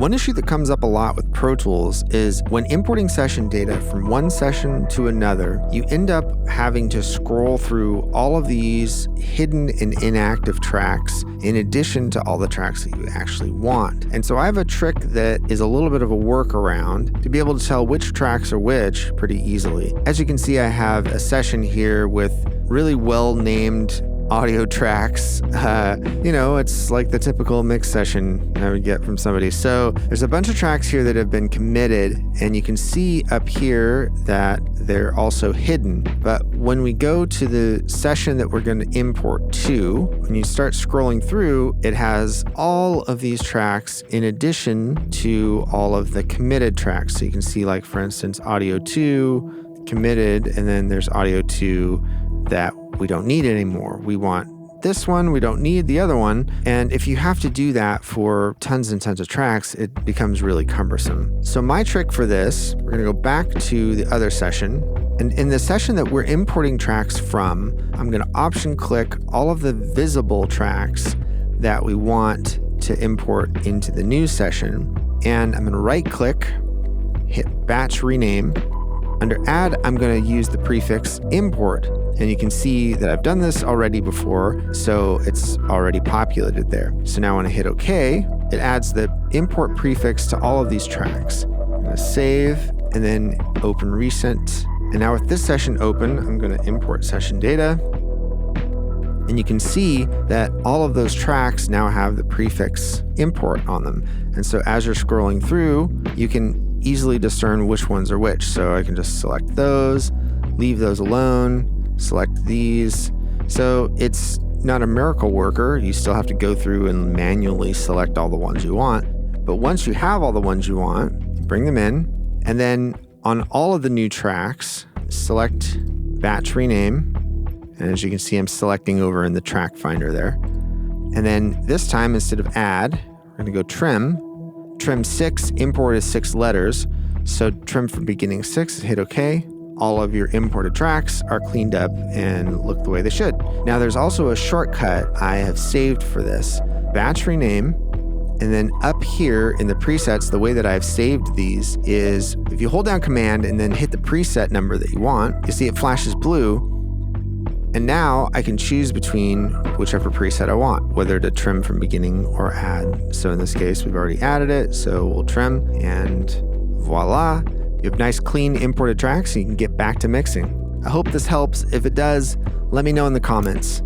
One issue that comes up a lot with Pro Tools is when importing session data from one session to another, you end up having to scroll through all of these hidden and inactive tracks in addition to all the tracks that you actually want. And so I have a trick that is a little bit of a workaround to be able to tell which tracks are which pretty easily. As you can see, I have a session here with really well-named audio tracks. It's like the typical mix session I would get from somebody. So there's a bunch of tracks here that have been committed, and you can see up here that they're also hidden. But when we go to the session that we're going to import to, when you start scrolling through, it has all of these tracks in addition to all of the committed tracks. So you can see, like, for instance, audio 2 committed, and then there's audio 2 that we don't need anymore. We want this one, we don't need the other one. And if you have to do that for tons and tons of tracks, it becomes really cumbersome. So my trick for this, we're gonna go back to the other session. And in the session that we're importing tracks from, I'm gonna option click all of the visible tracks that we want to import into the new session. And I'm gonna right click, hit batch rename. Under add, I'm going to use the prefix import, and you can see that I've done this already before, so it's already populated there. So now when I hit OK, it adds the import prefix to all of these tracks. I'm going to save and then open recent. And now with this session open, I'm going to import session data. And you can see that all of those tracks now have the prefix import on them. And so as you're scrolling through, you can easily discern which ones are which. So I can just select those, leave those alone, select these. So it's not a miracle worker. You still have to go through and manually select all the ones you want. But once you have all the ones you want, bring them in. And then on all of the new tracks, select batch rename. And as you can see, I'm selecting over in the track finder there. And then this time, instead of add, we're going to go trim. Trim 6, import is 6 letters. So trim from beginning 6, hit OK. All of your imported tracks are cleaned up and look the way they should. Now there's also a shortcut I have saved for this. Batch rename, and then up here in the presets, the way that I've saved these is if you hold down Command and then hit the preset number that you want, you see it flashes blue. And now I can choose between whichever preset I want, whether to trim from beginning or add. So in this case, we've already added it, so we'll trim, and voila. You have nice, clean imported tracks, so you can get back to mixing. I hope this helps. If it does, let me know in the comments.